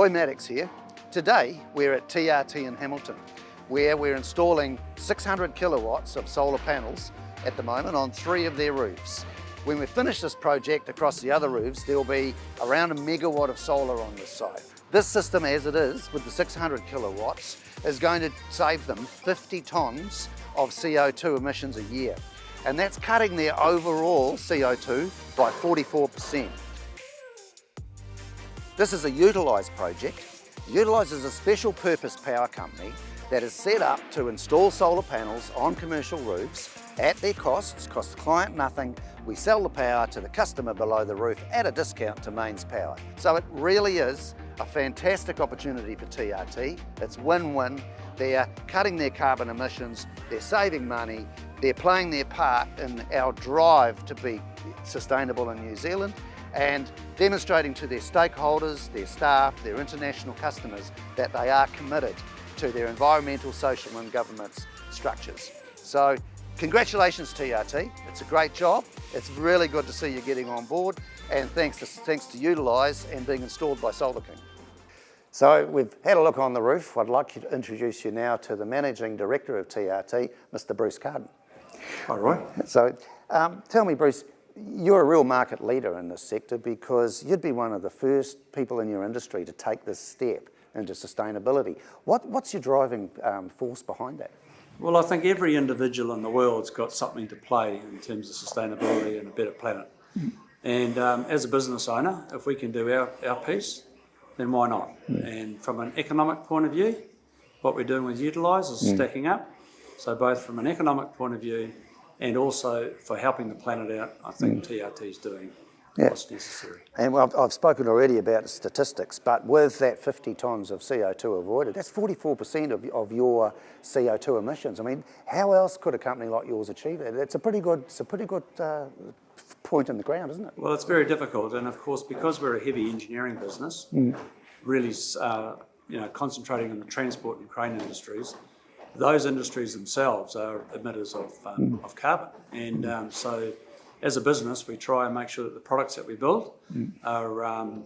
Roy Maddox here. Today we're at TRT in Hamilton, where we're installing 600 kilowatts of solar panels at the moment on 3 of their roofs. When we finish this project across the other roofs, there'll be around a megawatt of solar on this site. This system as it is, with the 600 kilowatts, is going to save them 50 tonnes of CO2 emissions a year. And that's cutting their overall CO2 by 44%. This is a Utilise project. Utilise is a special purpose power company that is set up to install solar panels on commercial roofs at their costs, cost the client nothing. We sell the power to the customer below the roof at a discount to mains power. So it really is a fantastic opportunity for TRT. It's win-win. They're cutting their carbon emissions, they're saving money, they're playing their part in our drive to be sustainable in New Zealand, and demonstrating to their stakeholders, their staff, their international customers that they are committed to their environmental, social and governance structures. So congratulations TRT, it's a great job. It's really good to see you getting on board, and thanks to Utilise and being installed by Solar King. So we've had a look on the roof. I'd like to introduce you now to the Managing Director of TRT, Mr. Bruce Carden. Hi Roy. So tell me Bruce, you're a real market leader in this sector because you'd be one of the first people in your industry to take this step into sustainability. What's your driving force behind that? Well, I think every individual in the world's got something to play in terms of sustainability and a better planet. And as a business owner, if we can do our piece, then why not? And from an economic point of view, what we're doing with Utilise is stacking up. So both from an economic point of view and also for helping the planet out, I think TRT is doing what's necessary. And I've spoken already about the statistics, but with that 50 tonnes of CO2 avoided, that's 44% of your CO2 emissions. I mean, how else could a company like yours achieve it? It's a pretty good point in the ground, isn't it? Well, it's very difficult, and of course, because we're a heavy engineering business, really concentrating on the transport and crane industries, those industries themselves are emitters of carbon. And so as a business, we try and make sure that the products that we build are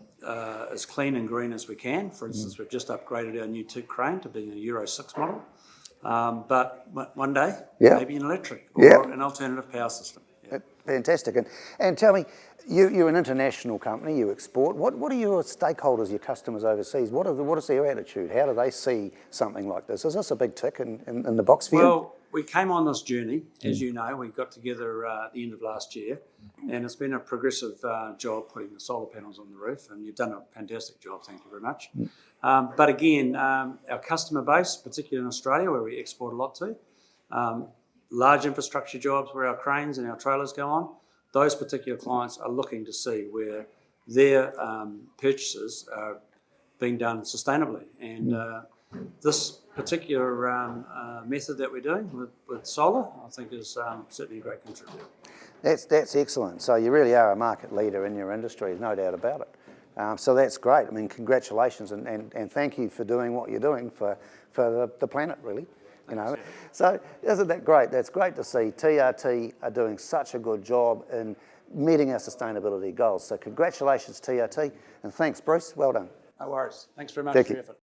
as clean and green as we can. For instance, we've just upgraded our new Teak crane to being a Euro 6 model. But one day, maybe an electric or an alternative power system. Fantastic. And tell me, you're an international company, you export. What are your stakeholders, your customers overseas? What is their attitude? How do they see something like this? Is this a big tick in the box for you? Well, we came on this journey, as you know, we got together at the end of last year, and it's been a progressive job putting the solar panels on the roof, and you've done a fantastic job, thank you very much. But again, our customer base, particularly in Australia, where we export a lot to, large infrastructure jobs where our cranes and our trailers go on, those particular clients are looking to see where their purchases are being done sustainably. And this particular method that we're doing with solar, I think is certainly a great contributor. That's excellent. So you really are a market leader in your industry, no doubt about it. So that's great. I mean, congratulations and thank you for doing what you're doing for the planet, really. You know, so isn't that great? That's great to see. TRT are doing such a good job in meeting our sustainability goals. So congratulations, TRT, and thanks, Bruce. Well done. No worries. Thanks very much Thank for you. your effort.